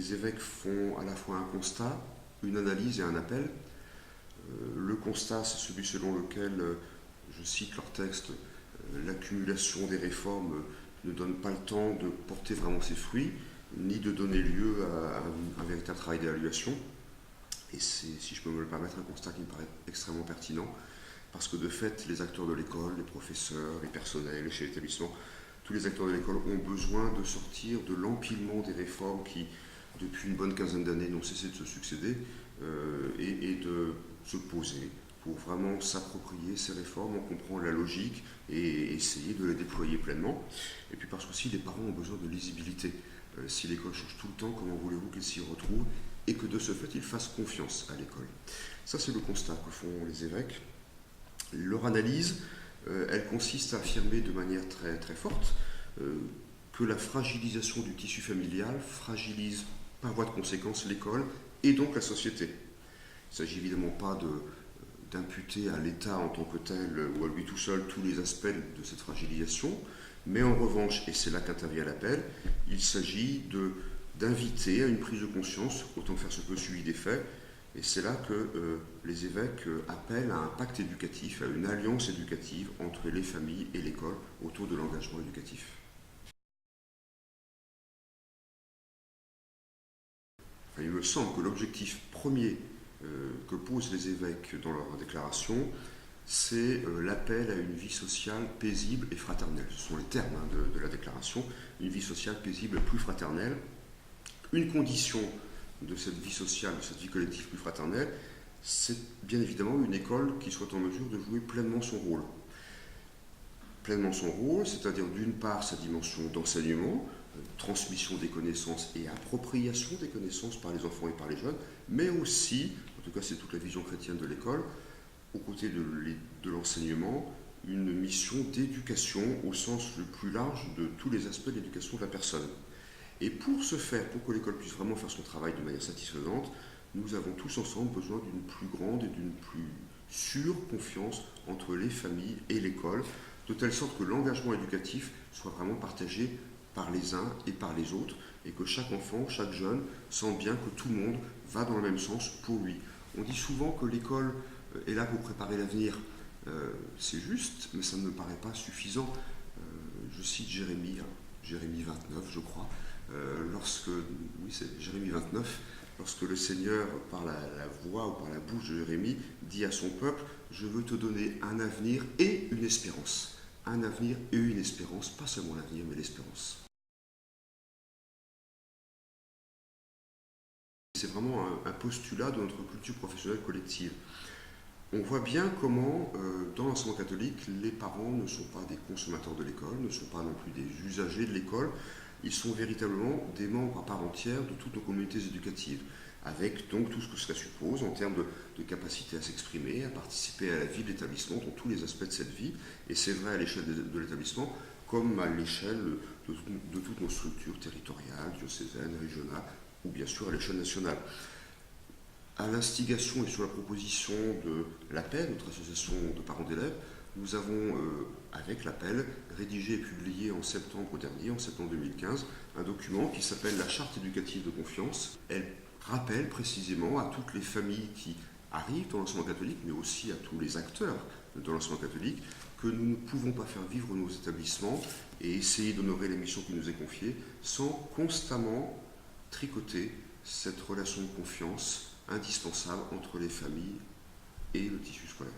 les évêques font à la fois un constat, une analyse et un appel. Le constat, c'est celui selon lequel, je cite leur texte, l'accumulation des réformes ne donne pas le temps de porter vraiment ses fruits, ni de donner lieu à un véritable travail d'évaluation. Et c'est, si je peux me le permettre, un constat qui me paraît extrêmement pertinent, parce que de fait, les acteurs de l'école, les professeurs, les personnels, les chefs d'établissement, tous les acteurs de l'école ont besoin de sortir de l'empilement des réformes qui, depuis une bonne quinzaine d'années, n'ont cessé de se succéder, et de se poser pour vraiment s'approprier ces réformes, en comprendre la logique et essayer de les déployer pleinement. Et puis parce qu'aussi les parents ont besoin de lisibilité. Si l'école change tout le temps, comment voulez-vous qu'ils s'y retrouvent et que de ce fait ils fassent confiance à l'école. Ça, c'est le constat que font les évêques. Leur analyse, elle consiste à affirmer de manière très, très forte que la fragilisation du tissu familial fragilise par voie de conséquence l'école et donc la société. Il ne s'agit évidemment pas d'imputer à l'État en tant que tel ou à lui tout seul tous les aspects de cette fragilisation, mais en revanche, et c'est là qu'intervient l'appel, il s'agit d'inviter à une prise de conscience, autant faire se peut suivi des faits, et c'est là que les évêques appellent à un pacte éducatif, à une alliance éducative entre les familles et l'école autour de l'engagement éducatif. Enfin, il me semble que l'objectif premier que posent les évêques dans leur déclaration, c'est l'appel à une vie sociale paisible et fraternelle. Ce sont les termes de la déclaration. Une vie sociale paisible et plus fraternelle. Une condition de cette vie sociale, de cette vie collective plus fraternelle, c'est bien évidemment une école qui soit en mesure de jouer pleinement son rôle. Pleinement son rôle, c'est-à-dire d'une part sa dimension d'enseignement, transmission des connaissances et appropriation des connaissances par les enfants et par les jeunes, mais aussi, en tout cas c'est toute la vision chrétienne de l'école, aux côtés de l'enseignement, une mission d'éducation au sens le plus large de tous les aspects de l'éducation de la personne. Et pour ce faire, pour que l'école puisse vraiment faire son travail de manière satisfaisante, nous avons tous ensemble besoin d'une plus grande et d'une plus sûre confiance entre les familles et l'école, de telle sorte que l'engagement éducatif soit vraiment partagé par les uns et par les autres, et que chaque enfant, chaque jeune sente bien que tout le monde va dans le même sens pour lui. On dit souvent que l'école est là pour préparer l'avenir. C'est juste, mais ça ne me paraît pas suffisant. Je cite Jérémie 29, je crois, oui c'est Jérémie 29, lorsque le Seigneur, par la voix ou par la bouche de Jérémie, dit à son peuple, je veux te donner un avenir et une espérance. Un avenir et une espérance, pas seulement l'avenir, mais l'espérance. C'est vraiment un postulat de notre culture professionnelle collective. On voit bien comment, dans l'enseignement catholique, les parents ne sont pas des consommateurs de l'école, ne sont pas non plus des usagers de l'école, ils sont véritablement des membres à part entière de toutes nos communautés éducatives, avec donc tout ce que cela suppose en termes de capacité à s'exprimer, à participer à la vie de l'établissement dans tous les aspects de cette vie, et c'est vrai à l'échelle de l'établissement comme à l'échelle de toutes nos structures territoriales, diocésaines, régionales, ou bien sûr à l'échelle nationale. À l'instigation et sur la proposition de l'APEL, notre association de parents d'élèves, nous avons, avec l'APEL, rédigé et publié en septembre dernier, en septembre 2015, un document qui s'appelle la Charte éducative de confiance. Elle rappelle précisément à toutes les familles qui arrivent dans l'enseignement catholique, mais aussi à tous les acteurs de l'enseignement catholique, que nous ne pouvons pas faire vivre nos établissements et essayer d'honorer les missions qui nous est confiée sans constamment tricoter cette relation de confiance indispensable entre les familles et le tissu scolaire.